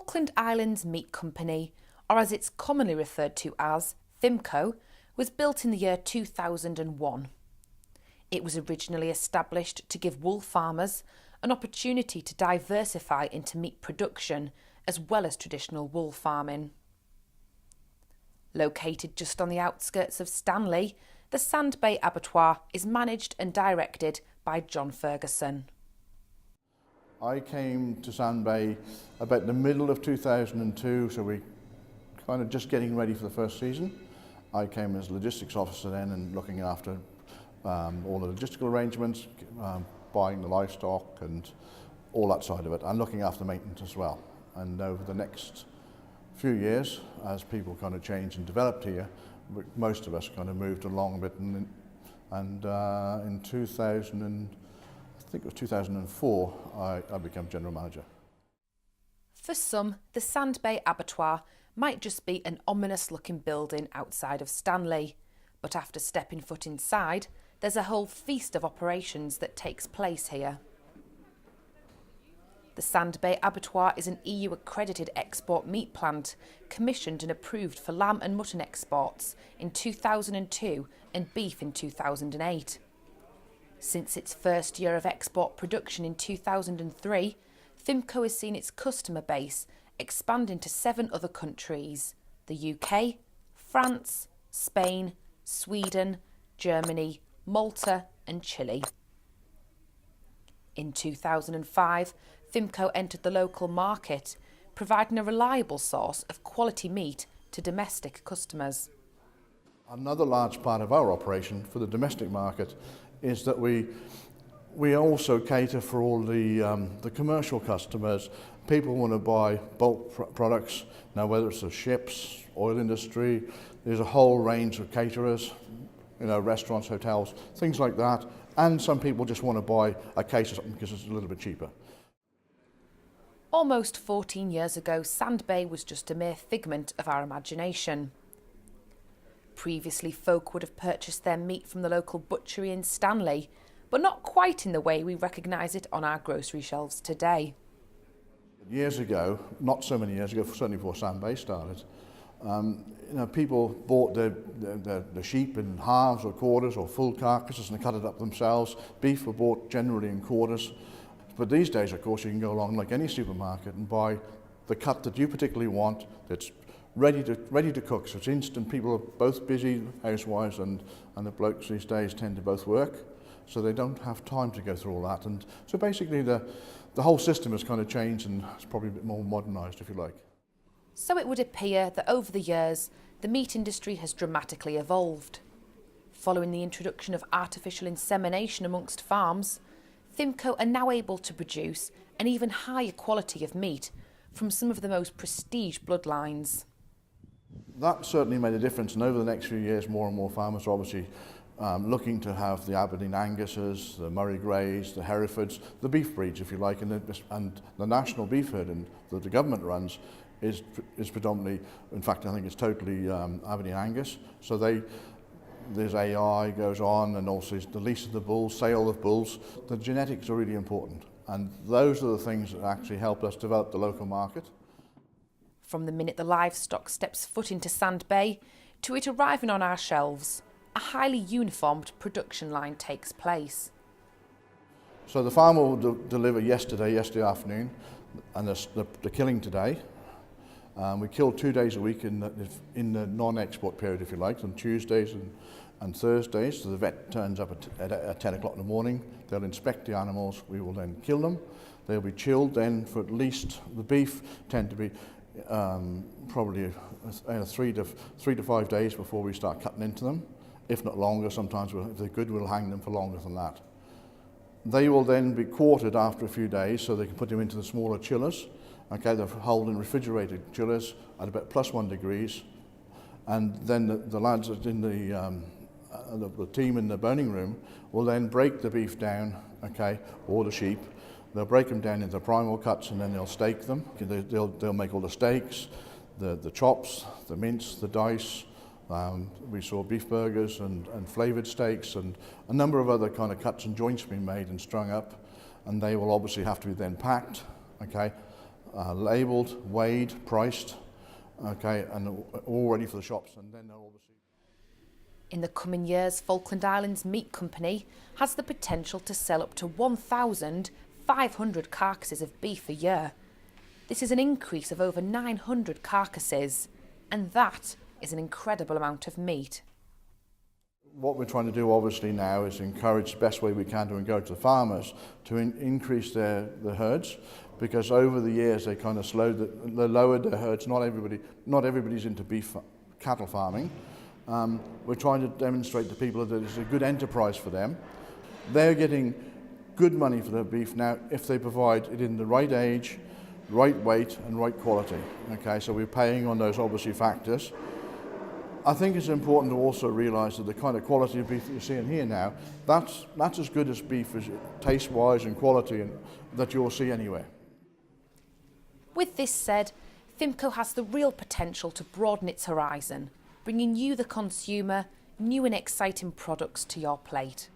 Falkland Islands Meat Company, or as it's commonly referred to as Fimco, was built in the year 2001. It was originally established to give wool farmers an opportunity to diversify into meat production as well as traditional wool farming. Located just on the outskirts of Stanley, the Sandbay Abattoir is managed and directed by John Ferguson. I came to Sandbay about the middle of 2002, so we kind of just getting ready for the first season. I came as logistics officer then and looking after all the logistical arrangements, buying the livestock and all that side of it, and looking after maintenance as well. And over the next few years, as people kind of changed and developed here, most of us kind of moved along a bit, and in 2004, I became general manager. For some, the Sandbay Abattoir might just be an ominous-looking building outside of Stanley, but after stepping foot inside, there's a whole feast of operations that takes place here. The Sandbay Abattoir is an EU-accredited export meat plant, commissioned and approved for lamb and mutton exports in 2002 and beef in 2008. Since its first year of export production in 2003, Fimco has seen its customer base expand into 7 other countries: the UK, France, Spain, Sweden, Germany, Malta and Chile. In 2005, Fimco entered the local market, providing a reliable source of quality meat to domestic customers. Another large part of our operation for the domestic market is that we also cater for all the commercial customers. People want to buy bulk products, now whether it's the ships, oil industry, there's a whole range of caterers, restaurants, hotels, things like that. And some people just want to buy a case of something because it's a little bit cheaper. Almost 14 years ago, Sandbay was just a mere figment of our imagination. Previously, folk would have purchased their meat from the local butchery in Stanley, but not quite in the way we recognise it on our grocery shelves today. Years ago, not so many years ago, certainly before Sandbay started, people bought the sheep in halves or quarters or full carcasses and cut it up themselves. Beef were bought generally in quarters. But these days, of course, you can go along like any supermarket and buy the cut that you particularly want, that's ready to cook. So it's instant. People are both busy, housewives and the blokes these days tend to both work, so they don't have time to go through all that. And so basically the whole system has kind of changed and it's probably a bit more modernised, if you like. So it would appear that over the years, the meat industry has dramatically evolved. Following the introduction of artificial insemination amongst farms, Fimco are now able to produce an even higher quality of meat from some of the most prestige bloodlines. That certainly made a difference, and over the next few years more and more farmers are obviously looking to have the Aberdeen Anguses, the Murray Greys, the Herefords, the beef breeds if you like, and the national beef herd that the government runs is predominantly, in fact I think it's totally Aberdeen Angus, so there's AI goes on, and also the lease of the bulls, sale of bulls. The genetics are really important, and those are the things that actually help us develop the local market. From the minute the livestock steps foot into Sandbay to it arriving on our shelves, a highly uniformed production line takes place. So the farmer will deliver yesterday afternoon, and the killing today. We kill 2 days a week in the non-export period, if you like, on Tuesdays and Thursdays. So the vet turns up at 10 o'clock in the morning. They'll inspect the animals. We will then kill them. They'll be chilled then for at least, the beef tend to be probably 3 to 5 days before we start cutting into them. If not longer, sometimes if they're good, we'll hang them for longer than that. They will then be quartered after a few days so they can put them into the smaller chillers. Okay, they're held in refrigerated chillers at about +1 degrees, and then the lads in the team in the boning room will then break the beef down, okay, or the sheep. They'll break them down into primal cuts and then they'll steak them. They'll make all the steaks, the chops, the mince, the dice. We saw beef burgers and flavoured steaks and a number of other kind of cuts and joints being made and strung up, and they will obviously have to be then packed, okay, labelled, weighed, priced, okay, and all ready for the shops. And then they'll obviously. In the coming years, Falkland Islands Meat Company has the potential to sell up to 1,500 carcasses of beef a year. This is an increase of over 900 carcasses, and that is an incredible amount of meat. What we're trying to do obviously now is encourage the best way we can to encourage the farmers to increase the herds, because over the years they kind of they lowered their herds. Not everybody's into beef cattle farming. We're trying to demonstrate to people that it's a good enterprise for them. They're getting good money for their beef now if they provide it in the right age, right weight and right quality. Okay, so we're paying on those obviously factors. I think it's important to also realise that the kind of quality of beef that you're seeing here now, that's as good as beef as taste-wise and quality and that you'll see anywhere. With this said, Fimco has the real potential to broaden its horizon, bringing you, the consumer, new and exciting products to your plate.